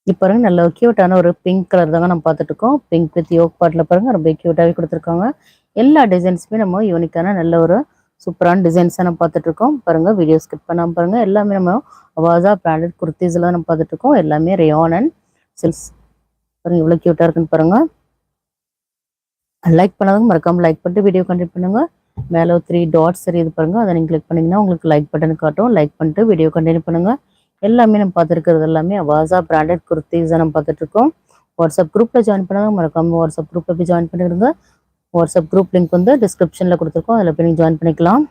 இப்போ பாருங்க நல்ல கியூட்டான ஒரு பிங்க் கலர் தாங்க நம்ம பார்த்துட்டு இருக்கோம். பிங்க் வித் யோக் பார்ட்ல பாருங்க ரொம்ப கியூட்டாவே கொடுத்துருக்காங்க. எல்லா டிசைன்ஸுமே நம்ம யூனிக்கான நல்ல ஒரு சூப்பரான டிசைன்ஸை நம்ம பார்த்துட்டு இருக்கோம். பாருங்க வீடியோ ஸ்கிப் பண்ணாமல் பாருங்க. எல்லாமே நம்ம அவாசா பிராண்டட் குர்த்திஸ் எல்லாம் நம்ம பார்த்துட்டு இருக்கோம். எல்லாமே ரேயான் அண்ட் சில்க்ஸ். பாருங்க இவ்வளோ கியூட்டா இருக்குன்னு பாருங்க. லைக் பண்ணாதவங்க மறக்காம லைக் பண்ணிட்டு வீடியோ கண்டினியூ பண்ணுங்க. மேலே 3 டாட்ஸ் தெரியுது பாருங்க. அதை நீங்கள் கிளிக் பண்ணீங்கன்னா உங்களுக்கு லைக் பட்டன் காட்டும். லைக் பண்ணிட்டு வீடியோ கண்டினியூ பண்ணுங்க. எல்லாமே நம்ம பார்த்துருக்கிறது எல்லாமே அவாசா பிராண்டட் குர்த்திஸ் நம்ம பார்த்துட்டு இருக்கோம். வாட்ஸ்அப் குரூப்ல ஜாயின் பண்ணாங்க மறக்காம வாட்ஸ்அப் குரூப்ல போய் ஜாயின் பண்ணிடுங்க. வாட்ஸ்அப் குரூப் லிங்க் வந்து டிஸ்கிரிப்ஷன்ல கொடுத்துருக்கோம். அதில் போய் நீங்கள் ஜாயின் பண்ணிக்கலாம்.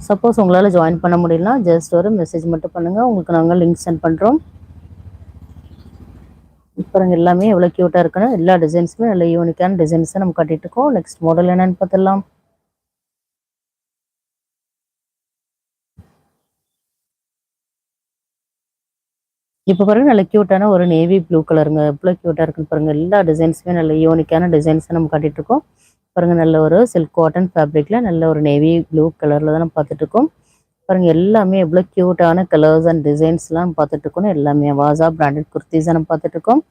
சப்போஸ் உங்களால் ஜாயின் பண்ண முடியலனா ஜஸ்ட் ஒரு மெசேஜ் மட்டும் பண்ணுங்க. உங்களுக்கு நாங்கள் லிங்க் சென்ட் பண்ணுறோம். இப்போ எல்லாமே எவ்வளோ கியூட்டாக இருக்குன்னு எல்லா டிசைன்ஸுமே நல்ல யூனிக்கான டிசைன்ஸை நம்ம கட்டிட்டு இருக்கோம். நெக்ஸ்ட் மாடல் என்னன்னு பார்த்துடலாம். இப்போ பாருங்க நல்ல கியூட்டான ஒரு நேவி ப்ளூ கலருங்க. எவ்வளோ கியூட்டாக இருக்குன்னு பாருங்க. எல்லா டிசைன்ஸுமே நல்ல யூனிக்கான டிசைன்ஸை நம்ம கட்டிட்டு இருக்கோம். பாருங்க நல்ல ஒரு சில்க் காட்டன் ஃபேப்ரிக்ல நல்ல ஒரு நேவி ப்ளூ கலர்ல தான் நம்ம பார்த்துட்டு இருக்கோம். பாருங்க எல்லாமே எவ்வளோ கியூட்டான கலர்ஸ் அண்ட் டிசைன்ஸ்லாம் நம்ம பார்த்துட்டு இருக்கோம். எல்லாமே வாசா பிராண்டட் குர்த்திஸ் நம்ம பார்த்துட்டு இருக்கோம்.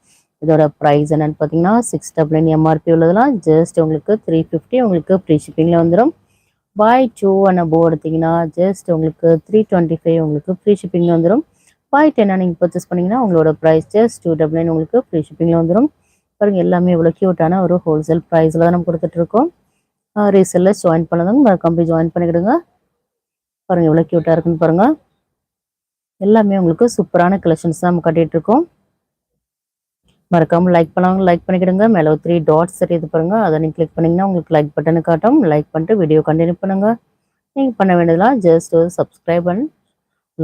இதோட ப்ரைஸ் என்னன்னு பார்த்தீங்கன்னா 699 எம்ஆர்பி உள்ளதெல்லாம் ஜஸ்ட் உங்களுக்கு 350 உங்களுக்கு ஃப்ரீ ஷிப்பிங்கில் வந்துடும். பாய் 2 அண்ட் அபோவ் எடுத்தீங்கன்னா ஜஸ்ட் உங்களுக்கு 325 உங்களுக்கு ஃப்ரீ ஷிப்பிங்கில் வந்துடும். பாய் 10 நீங்கள் பர்ச்சேஸ் பண்ணிங்கன்னா உங்களோட ப்ரைஸ் ஜஸ்ட் 299 உங்களுக்கு ஃப்ரீ ஷிப்பிங்கில் வந்துடும். பாருங்க எல்லாமே இவ்வளோ கியூட்டான ஒரு ஹோல்சேல் ப்ரைஸில் தான் நம்ம கொடுத்துட்ருக்கோம். ரீசெல்லர்ஸ் ஜாயின் பண்ணதும் மறக்காம ஜாயின் பண்ணிக்கிடுங்க. பாருங்க எவ்வளோ கியூட்டாக இருக்குன்னு பாருங்க. எல்லாமே உங்களுக்கு சூப்பரான கலெக்ஷன்ஸ் தான் நம்ம கட்டிட்டு இருக்கோம். மறக்காம லைக் பண்ணாங்க லைக் பண்ணிக்கிடுங்க. மேலே 3 டாட்ஸ் தெரியுது பாருங்க. அதை நீங்கள் கிளிக் பண்ணிங்கன்னா உங்களுக்கு லைக் பட்டனு காட்டும். லைக் பண்ணிட்டு வீடியோ கண்டினியூ பண்ணுங்க. நீங்கள் பண்ண வேண்டியதெல்லாம் ஜஸ்ட் ஒரு சப்ஸ்கிரைப் அண்ட்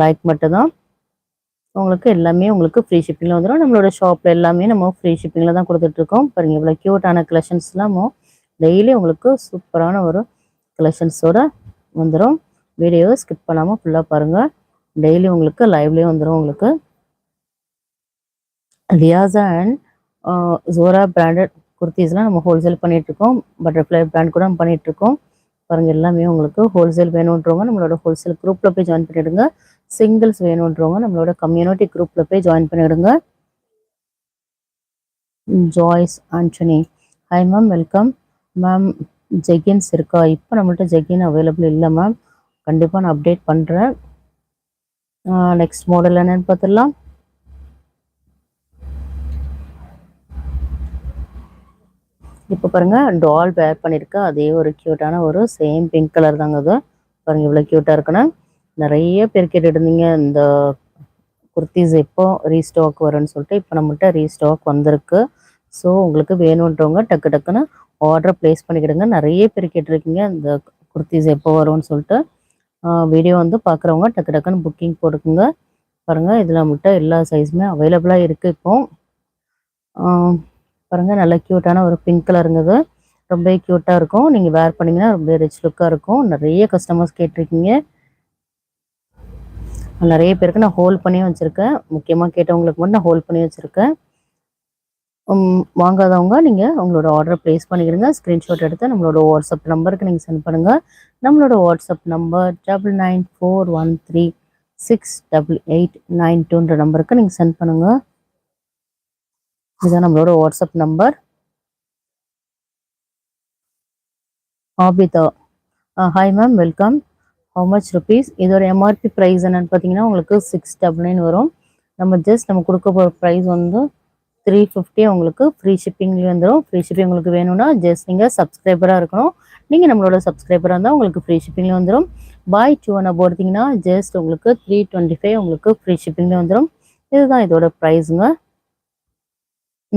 லைக் மட்டும் தான். உங்களுக்கு எல்லாமே உங்களுக்கு ஃப்ரீ ஷிப்பிங்கில் வந்துடும். நம்மளோட ஷாப்பில் எல்லாமே நம்ம ஃப்ரீ ஷிப்பிங்கில் தான் கொடுத்துட்ருக்கோம். பாருங்க இவ்வளோ கியூட்டான கலெக்ஷன்ஸ்லாம் டெய்லி உங்களுக்கு சூப்பரான ஒரு கலெக்ஷன்ஸோட வந்துடும். வீடியோவை ஸ்கிப் பண்ணாமல் ஃபுல்லாக பாருங்கள். டெய்லி உங்களுக்கு லைவ்லேயே வந்துடும். உங்களுக்கு ரியாசா அண்ட் ஜோரா பிராண்டட் குர்த்திஸ்லாம் நம்ம ஹோல்சேல் பண்ணிகிட்ருக்கோம். பட்டர்ஃப்ளை பிராண்ட் கூட நம்ம பண்ணிகிட்ருக்கோம். பாருங்கள் எல்லாமே உங்களுக்கு ஹோல்சேல் வேணுன்றவங்க நம்மளோட ஹோல்சேல் குரூப்பில் போய் ஜாயின் பண்ணிவிடுங்க. சிங்கிள்ஸ் வேணுன்றவங்க நம்மளோட கம்யூனிட்டி குரூப்பில் போய் ஜாயின் பண்ணிவிடுங்க. Joyce Antony hi ma'am welcome ma'am. ஜெகின்ஸ் இருக்கா? இப்போ நம்மள்ட்ட ஜெகின் அவைலபிள் இல்லை மேம். கண்டிப்பாக நான் அப்டேட் பண்ணுறேன். நெக்ஸ்ட் மாடல் என்னன்னு பார்த்துடலாம். இப்போ பாருங்க டால் வேர் பண்ணியிருக்கா அதே ஒரு கியூட்டான ஒரு சேம் பிங்க் கலர் தாங்க அது. பாருங்க இவ்வளோ கியூட்டாக இருக்குன்னா நிறைய பேர் கேட்டுட்டு இருந்தீங்க இந்த குர்த்திஸ் எப்போ ரீஸ்டாக் வரும்னு சொல்லிட்டு. இப்போ நம்மள்ட்ட ரீஸ்டாக் வந்திருக்கு. ஸோ உங்களுக்கு வேணுன்றவங்க டக்கு டக்குன்னு ஆர்டர் ப்ளேஸ் பண்ணிக்கிடுங்க. நிறைய பேர் கேட்டிருக்கீங்க இந்த குர்த்திஸ் எப்போ வரும்னு சொல்லிட்டு. வீடியோ வந்து பார்க்குறவங்க டக்கு டக்குன்னு புக்கிங் போட்டுக்குங்க. பாருங்கள் இதில் நம்மள்ட்ட எல்லா சைஸுமே அவைலபிளாக இருக்குது. இப்போ பாருங்கள் நல்ல க்யூட்டான ஒரு பிங்க் கலருங்கிறது ரொம்ப க்யூட்டாக இருக்கும். நீங்கள் வேர் பண்ணிங்கன்னா ரொம்ப ரிச் லுக்காக இருக்கும். நிறைய கஸ்டமர்ஸ் கேட்டிருக்கீங்க. நிறைய பேருக்கு நான் ஹோல்ட் பண்ணி வச்சுருக்கேன். முக்கியமாக கேட்டவங்களுக்கு மட்டும் நான் ஹோல்ட் பண்ணி வச்சுருக்கேன். வாங்காதவங்க நீங்கள் உங்களோட ஆர்டரை ப்ளேஸ் பண்ணிக்கிடுங்க. ஸ்க்ரீன்ஷாட் எடுத்து நம்மளோட வாட்ஸ்அப் நம்பருக்கு நீங்கள் சென்ட் பண்ணுங்கள். நம்மளோட வாட்ஸ்அப் நம்பர் 9941368892 நம்பருக்கு நீங்கள் சென்ட் பண்ணுங்கள். இதுதான் நம்மளோட WhatsApp number. Abida hi ma'am welcome. How much rupees? இதோட எம்ஆர்பி ப்ரைஸ் என்னன்னு பார்த்தீங்கன்னா உங்களுக்கு 699 வரும். நம்ம கொடுக்க போகிற ப்ரைஸ் வந்து 350 உங்களுக்கு ஃப்ரீ ஷிப்பிங்லேயே வந்துடும். ஃப்ரீ ஷிப்பிங் உங்களுக்கு வேணும்னா ஜஸ்ட் நீங்கள் சப்ஸ்கிரைபராக இருக்கணும். நீங்கள் நம்மளோட சப்ஸ்கிரைபராக இருந்தால் உங்களுக்கு ஃப்ரீ ஷிப்பிங்லேயே வந்துடும். பாய் 2 அண்ட் அபோவ் எடுத்தீங்கன்னா ஜஸ்ட் உங்களுக்கு 325 உங்களுக்கு ஃப்ரீ ஷிப்பிங்லேயே வந்துடும். இதுதான் இதோட ப்ரைஸுங்க.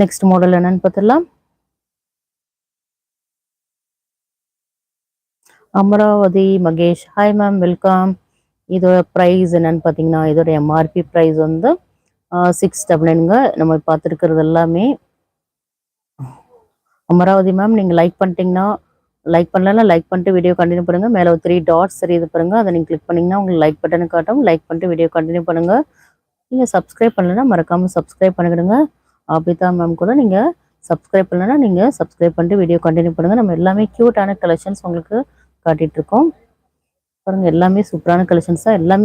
நெக்ஸ்ட் மாடல் என்னன்னு பார்த்துடலாம். Amaravati Mahesh hi ma'am welcome. இதோட ப்ரைஸ் என்னன்னு பார்த்தீங்கன்னா இதோட எம்ஆர்பி ப்ரைஸ் வந்து 699ங்க. நம்ம பார்த்துருக்கிறது எல்லாமே அமராவதி மேம். நீங்கள் லைக் பண்ணிட்டீங்கன்னா லைக் பண்ணலன்னா லைக் பண்ணிட்டு வீடியோ கண்டினியூ பண்ணுங்கள். மேலே 3 டாட்ஸ் தெரியுது பாருங்கள். அதை நீங்கள் கிளிக் பண்ணிங்கன்னா உங்களுக்கு லைக் பட்டனு காட்டும். லைக் பண்ணிட்டு வீடியோ கண்டினியூ பண்ணுங்கள். நீங்கள் சப்ஸ்கிரைப் பண்ணலைன்னா மறக்காமல் சப்ஸ்கிரைப் பண்ணிக்கிடுங்க. ஆபிதா மேம் கூட நீங்கள் சப்ஸ்கிரைப் பண்ணலைன்னா நீங்கள் சப்ஸ்கிரைப் பண்ணிட்டு வீடியோ கண்டினியூ பண்ணுங்கள். நம்ம எல்லாமே க்யூட்டான கலெக்ஷன்ஸ் உங்களுக்கு காட்டிகிட்ருக்கோம். பாருங்கள் எல்லாமே சூப்பரான கலெக்ஷன்ஸாக எல்லாமே